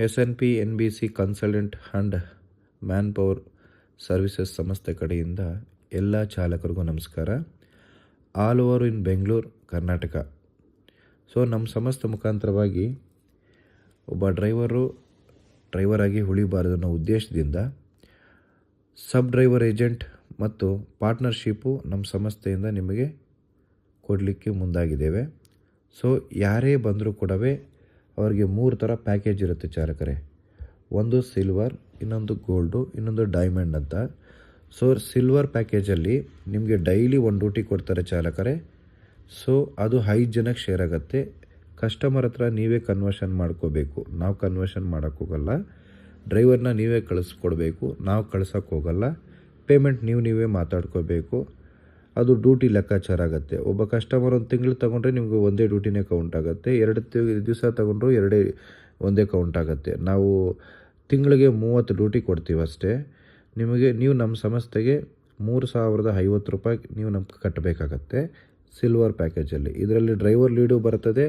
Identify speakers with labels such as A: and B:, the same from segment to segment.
A: SNP NBC consultant and man power services ಸಂಸ್ಥೆ ಕಡೆಯಿಂದ ಎಲ್ಲ ಚಾಲಕರಿಗೂ ನಮಸ್ಕಾರ. ಆಲ್ ಓವರ್ ಇನ್ ಬೆಂಗಳೂರು, ಕರ್ನಾಟಕ. ನಮ್ಮ ಸಂಸ್ಥೆ ಮುಖಾಂತರವಾಗಿ ಒಬ್ಬ ಡ್ರೈವರ್ ಆಗಿ ಉಳಿಬಾರದು ಅನ್ನೋ ಉದ್ದೇಶದಿಂದ ಸಬ್ ಡ್ರೈವರ್ ಏಜೆಂಟ್ ಮತ್ತು ಪಾರ್ಟ್ನರ್ಶಿಪ್ಪು ನಮ್ಮ ಸಂಸ್ಥೆಯಿಂದ ನಿಮಗೆ ಕೊಡಲಿಕ್ಕೆ ಮುಂದಾಗಿದ್ದೇವೆ. ಯಾರೇ ಬಂದರೂ ಕೂಡ ಅವರಿಗೆ 3 ಥರ ಪ್ಯಾಕೇಜ್ ಇರುತ್ತೆ ಚಾಲಕರೇ. ಒಂದು ಸಿಲ್ವರ್, ಇನ್ನೊಂದು ಗೋಲ್ಡು, ಇನ್ನೊಂದು ಡೈಮಂಡ್ ಅಂತ. ಸಿಲ್ವರ್ ಪ್ಯಾಕೇಜಲ್ಲಿ ನಿಮಗೆ ಡೈಲಿ 1 ಡ್ಯೂಟಿ ಕೊಡ್ತಾರೆ ಚಾಲಕರೇ. ಅದು 5 ಜನಕ್ಕೆ ಶೇರ್ ಆಗುತ್ತೆ. ಕಸ್ಟಮರ್ ಹತ್ರ ನೀವೇ ಕನ್ವರ್ಷನ್ ಮಾಡ್ಕೋಬೇಕು, ನಾವು ಕನ್ವರ್ಷನ್ ಮಾಡೋಕ್ಕೋಗಲ್ಲ. ಡ್ರೈವರ್ನ ನೀವೇ ಕಳಿಸ್ಕೊಡ್ಬೇಕು, ನಾವು ಕಳ್ಸೋಕ್ಕೋಗಲ್ಲ. ಪೇಮೆಂಟ್ ನೀವೇ ಮಾತಾಡ್ಕೋಬೇಕು. ಅದು ಡ್ಯೂಟಿ ಲೆಕ್ಕಾಚಾರ ಆಗುತ್ತೆ. ಒಬ್ಬ ಕಸ್ಟಮರ್ 1 ತಿಂಗಳು ತೊಗೊಂಡ್ರೆ ನಿಮಗೆ ಒಂದೇ ಡ್ಯೂಟಿನೇ ಕೌಂಟ್ ಆಗುತ್ತೆ. 2 ದಿವಸ ತೊಗೊಂಡ್ರು ಒಂದೇ ಕೌಂಟ್ ಆಗುತ್ತೆ. ನಾವು ತಿಂಗಳಿಗೆ 30 ಡ್ಯೂಟಿ ಕೊಡ್ತೀವಿ ಅಷ್ಟೇ. ನೀವು ನಮ್ಮ ಸಂಸ್ಥೆಗೆ 3,050 ರೂಪಾಯಿ ನೀವು ನಮ್ಗೆ ಕಟ್ಟಬೇಕಾಗತ್ತೆ ಸಿಲ್ವರ್ ಪ್ಯಾಕೇಜಲ್ಲಿ. ಇದರಲ್ಲಿ ಡ್ರೈವರ್ ಲೀಡು ಬರ್ತದೆ,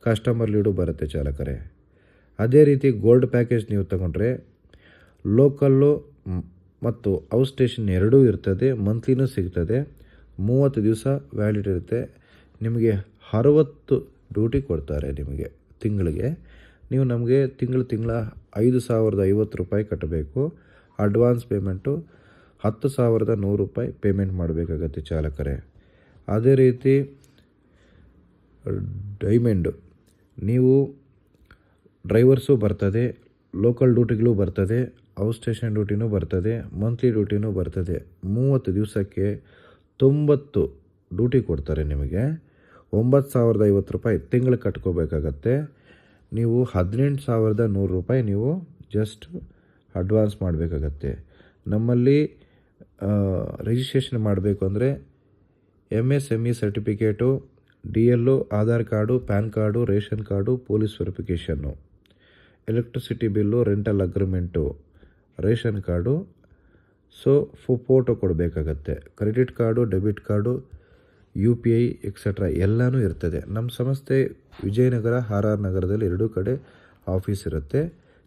A: ಕಸ್ಟಮರ್ ಲೀಡು ಬರುತ್ತೆ ಚಾಲಕರೇ. ಅದೇ ರೀತಿ ಗೋಲ್ಡ್ ಪ್ಯಾಕೇಜ್ ನೀವು ತಗೊಂಡ್ರೆ ಲೋಕಲ್ಲು ಮತ್ತು ಔಟ್ ಸ್ಟೇಷನ್ ಎರಡೂ ಇರ್ತದೆ, ಮಂತ್ಲಿನೂ ಸಿಗ್ತದೆ. 30 ದಿವಸ ವ್ಯಾಲಿಡ್ ಇರುತ್ತೆ. ನಿಮಗೆ 60 ಡ್ಯೂಟಿ ಕೊಡ್ತಾರೆ ನಿಮಗೆ ತಿಂಗಳಿಗೆ. ನೀವು ನಮಗೆ ತಿಂಗಳ 5,050 ರೂಪಾಯಿ ಕಟ್ಟಬೇಕು. ಅಡ್ವಾನ್ಸ್ ಪೇಮೆಂಟು 10,100 ರೂಪಾಯಿ ಪೇಮೆಂಟ್ ಮಾಡಬೇಕಾಗತ್ತೆ ಚಾಲಕರೇ. ಅದೇ ರೀತಿ ಡೈಮಂಡು ನೀವು ಡ್ರೈವರ್ಸು ಬರ್ತದೆ, ಲೋಕಲ್ ಡ್ಯೂಟಿಗಳು ಬರ್ತದೆ, ಔಟ್ ಸ್ಟೇಷನ್ ಡ್ಯೂಟಿನೂ ಬರ್ತದೆ, ಮಂತ್ಲಿ ಡ್ಯೂಟಿನೂ ಬರ್ತದೆ. 30 ದಿವಸಕ್ಕೆ 90 ಡ್ಯೂಟಿ ಕೊಡ್ತಾರೆ ನಿಮಗೆ. 9,050 ರೂಪಾಯಿ ತಿಂಗಳು ಕಟ್ಕೋಬೇಕಾಗತ್ತೆ. ನೀವು 18,100 ರೂಪಾಯಿ ನೀವು ಜಸ್ಟ್ ಅಡ್ವಾನ್ಸ್ ಮಾಡಬೇಕಾಗತ್ತೆ. ನಮ್ಮಲ್ಲಿ ರಿಜಿಸ್ಟ್ರೇಷನ್ ಮಾಡಬೇಕು ಅಂದರೆ MSME certificate, DLO, Aadhaar card, PAN card, ration card, police verification, electricity bill, rental agreement, ration card, photo ಕೊಡಬೇಕಾಗತ್ತೆ. Credit card, debit card, UPI etcetera ಎಲ್ಲನೂ ಇರ್ತದೆ. ನಮ್ಮ ಸಂಸ್ಥೆ ವಿಜಯನಗರ, RR ನಗರದಲ್ಲಿ 2 ಕಡೆ ಆಫೀಸ್ ಇರುತ್ತೆ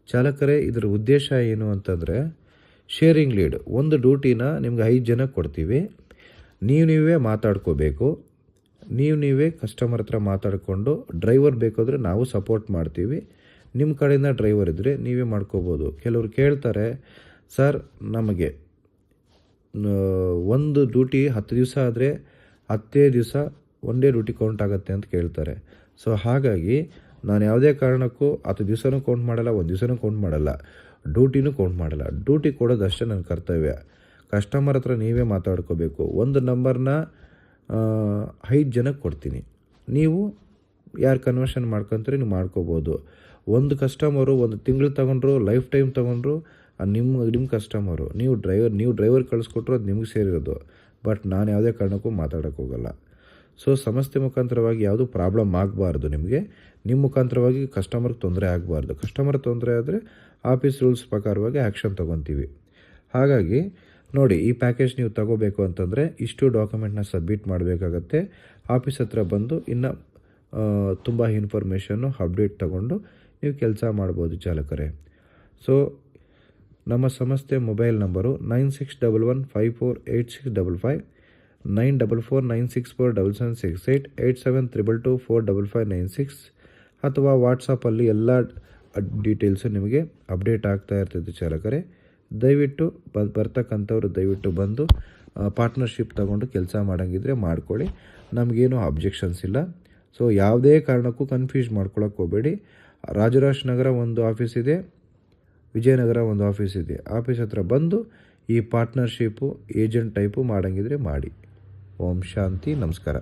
A: ಚಾಲಕರೇ. ಇದರ ಉದ್ದೇಶ ಏನು ಅಂತಂದರೆ ಶೇರಿಂಗ್ ಲೀಡ್. ಒಂದು ಡ್ಯೂಟಿನ ನಿಮ್ಗೆ 5 ಜನಕ್ಕೆ ಕೊಡ್ತೀವಿ. ನೀವೇ ಮಾತಾಡ್ಕೋಬೇಕು. ನೀವೇ ಕಸ್ಟಮರ್ ಹತ್ರ ಮಾತಾಡಿಕೊಂಡು ಡ್ರೈವರ್ ಬೇಕಾದರೆ ನಾವು ಸಪೋರ್ಟ್ ಮಾಡ್ತೀವಿ. ನಿಮ್ಮ ಕಡೆಯಿಂದ ಡ್ರೈವರ್ ಇದ್ದರೆ ನೀವೇ ಮಾಡ್ಕೋಬೋದು. ಕೆಲವರು ಕೇಳ್ತಾರೆ, ಸರ್ ನಮಗೆ ಒಂದು ಡ್ಯೂಟಿ 10 ದಿವಸ ಆದರೆ 10 ದಿವಸ ಒಂದೇ ಡ್ಯೂಟಿ ಕೌಂಟ್ ಆಗುತ್ತೆ ಅಂತ ಕೇಳ್ತಾರೆ. ಹಾಗಾಗಿ ನಾನು ಯಾವುದೇ ಕಾರಣಕ್ಕೂ 10 ದಿವಸನೂ ಕೌಂಟ್ ಮಾಡಲ್ಲ, 1 ದಿವಸನೂ ಕೌಂಟ್ ಮಾಡಲ್ಲ, ಡ್ಯೂಟಿನೂ ಕೌಂಟ್ ಮಾಡಲ್ಲ. ಡ್ಯೂಟಿ ಕೊಡೋದಷ್ಟೇ ನನ್ನ ಕರ್ತವ್ಯ. ಕಸ್ಟಮರ್ ಹತ್ರ ನೀವೇ ಮಾತಾಡ್ಕೋಬೇಕು. ಒಂದು ನಂಬರ್ನ 5 ಜನಕ್ಕೆ ಕೊಡ್ತೀನಿ. ನೀವು ಯಾರು ಕನ್ವರ್ಷನ್ ಮಾಡ್ಕೊತಾರೆ ನೀವು ಮಾಡ್ಕೋಬೋದು. ಒಂದು ಕಸ್ಟಮರು 1 ತಿಂಗಳು ತೊಗೊಂಡ್ರು, ಲೈಫ್ ಟೈಮ್ ತೊಗೊಂಡ್ರು, ನಿಮ್ಮ ಕಸ್ಟಮರು. ನೀವು ಡ್ರೈವರ್ ಕಳಿಸ್ಕೊಟ್ರು ಅದು ನಿಮಗೆ ಸೇರಿರೋದು. ಬಟ್ ನಾನು ಯಾವುದೇ ಕಾರಣಕ್ಕೂ ಮಾತಾಡೋಕ್ಕೋಗಲ್ಲ. ಸಂಸ್ಥೆ ಮುಖಾಂತರವಾಗಿ ಯಾವುದೂ ಪ್ರಾಬ್ಲಮ್ ಆಗಬಾರ್ದು ನಿಮಗೆ. ನಿಮ್ಮ ಮುಖಾಂತರವಾಗಿ ಕಸ್ಟಮರ್ಗೆ ತೊಂದರೆ ಆಗಬಾರ್ದು. ಕಸ್ಟಮರ್ ತೊಂದರೆ ಆದರೆ ಆಫೀಸ್ ರೂಲ್ಸ್ ಪ್ರಕಾರವಾಗಿ ಆ್ಯಕ್ಷನ್ ತೊಗೊತೀವಿ. ಹಾಗಾಗಿ ನೋಡಿ, ಈ ಪ್ಯಾಕೇಜ್ ನೀವು ತಗೋಬೇಕು ಅಂತಂದರೆ ಇಷ್ಟು ಡಾಕ್ಯುಮೆಂಟ್ನ ಸಬ್ಮಿಟ್ ಮಾಡಬೇಕಾಗತ್ತೆ. ಆಫೀಸ್ ಹತ್ರ ಬಂದು ಇನ್ನು ತುಂಬ ಇನ್ಫಾರ್ಮೇಷನ್ನು ಅಪ್ಡೇಟ್ ತೊಗೊಂಡು ನೀವು ಕೆಲಸ ಮಾಡ್ಬೋದು ಚಾಲಕರೇ. ನಮ್ಮ ಸಂಸ್ಥೆ ಮೊಬೈಲ್ ನಂಬರು 9611548655, 9449647768, 8722245596, ಅಥವಾ ವಾಟ್ಸಪ್ಪಲ್ಲಿ ಎಲ್ಲ ಡೀಟೇಲ್ಸು ನಿಮಗೆ ಅಪ್ಡೇಟ್ ಆಗ್ತಾ ಇರ್ತದೆ ಚಾಲಕರೇ. ದಯವಿಟ್ಟು ಬರ್ತಕ್ಕಂಥವ್ರು ದಯವಿಟ್ಟು ಬಂದು ಪಾರ್ಟ್ನರ್ಶಿಪ್ ತಗೊಂಡು ಕೆಲಸ ಮಾಡೋಂಗಿದ್ರೆ ಮಾಡ್ಕೊಳ್ಳಿ. ನಮಗೇನು ಅಬ್ಜೆಕ್ಷನ್ಸ್ ಇಲ್ಲ. ಯಾವುದೇ ಕಾರಣಕ್ಕೂ ಕನ್ಫ್ಯೂಸ್ ಮಾಡ್ಕೊಳ್ಳೋಕೆ ಹೋಗಬೇಡಿ. ರಾಜರಾಜನಗರ ಒಂದು ಆಫೀಸ್ ಇದೆ, ವಿಜಯನಗರ ಒಂದು ಆಫೀಸ್ ಇದೆ. ಆಫೀಸ್ ಹತ್ರ ಬಂದು ಈ ಪಾರ್ಟ್ನರ್ಶಿಪ್ಪು ಏಜೆಂಟ್ ಟೈಪು ಮಾಡೋಂಗಿದ್ರೆ ಮಾಡಿ. ಓಂ ಶಾಂತಿ, ನಮಸ್ಕಾರ.